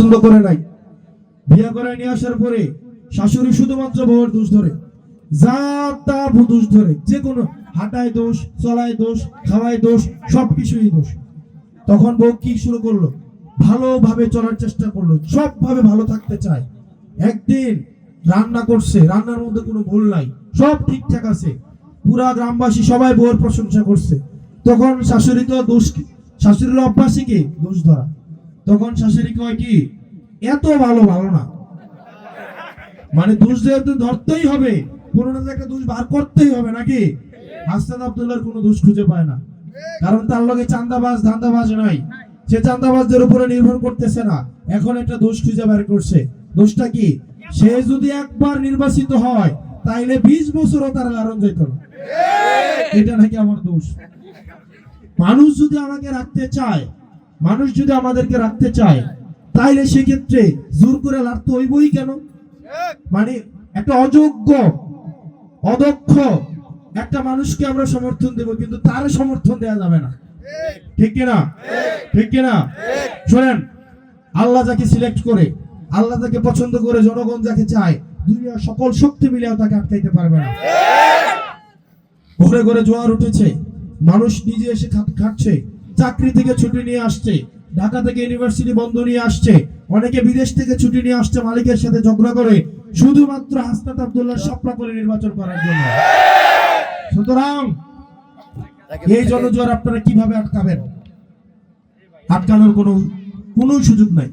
পছন্দ করে নাই। বিয়ে করে নিয়ে আসার পরে শাশুড়ি শুধুমাত্র বউয়ের দোষ ধরে, যা তা দোষ ধরে, যে কোনো হাঁটায় দোষ, চলায় দোষ, খাওয়ায় দোষ, সবকিছুই দোষ। তখন বউ কি শুরু করলো? ভালোভাবে চলার চেষ্টা করলো, সবভাবে ভালো থাকতে চায়। একদিন রান্না করছে, রান্নার মধ্যে কোনো ভুল নাই, সব ঠিকঠাক আছে, পুরা গ্রামবাসী সবাই বউয়ের প্রশংসা করছে। তখন শাশুড়ি তো দোষ, শাশুড়ির অভ্যাসই কি দোষ ধরা। তখন শাশুড়ি কয় কি, এত ভালো ভালো না, মানে দোষ যেহেতু ধরতেই হবে, কোনো না একটা দোষ বার করতেই হবে নাকি। হাসনাত আব্দুল্লাহর কোনো দোষ খুঁজে পায় না, কারণ তার লগে চাঁদাবাজ ধান্দাবাজ নাই, সে চাঁদাবাজদের উপরে নির্ভর করতেছে না। এখন একটা দোষ খুঁজে বের করছে। দোষটা কি? সে যদি একবার নির্বাচিত হয় তাইলে 20 বছরও তার লালন যেত না, এটা নাকি আমার দোষ। মানুষ যদি আমাকে রাখতে চায়, মানুষ যদি আমাদেরকে রাখতে চায়, তাইলে সেক্ষেত্রে জোর করে লাড়তে হইবই কেন? মানে একটা অযোগ্য অদক্ষ একটা মানুষকে আমরা সমর্থন দেব, কিন্তু তার সমর্থন দেওয়া যাবে না, ঠিক কিনা? ঠিক কিনা? শোনেন, আল্লাহ যাকে সিলেক্ট করে, আল্লাহ যাকে পছন্দ করে, জনগণ যাকে চায়, দুনিয়ার সকল শক্তি মিলেও তাকে আটকাইতে পারবে না। ঘরে ঘরে জোয়ার উঠেছে, মানুষ নিজে এসে খাচ্ছে, চাকরি থেকে ছুটি নিয়ে আসছে, ঢাকা থেকে ইউনিভার্সিটি বন্ধ নিয়ে আসছে, অনেকে বিদেশ থেকে ছুটি নিয়ে আসছে মালিকের সাথে ঝগড়া করে, শুধুমাত্র হাসনাত আব্দুল্লাহ শাপলা করে নির্বাচন করার জন্য। সুতরাং এই জনজোয়ার আপনারা কিভাবে আটকাবেন? আটকানোর কোনো সুযোগ নাই।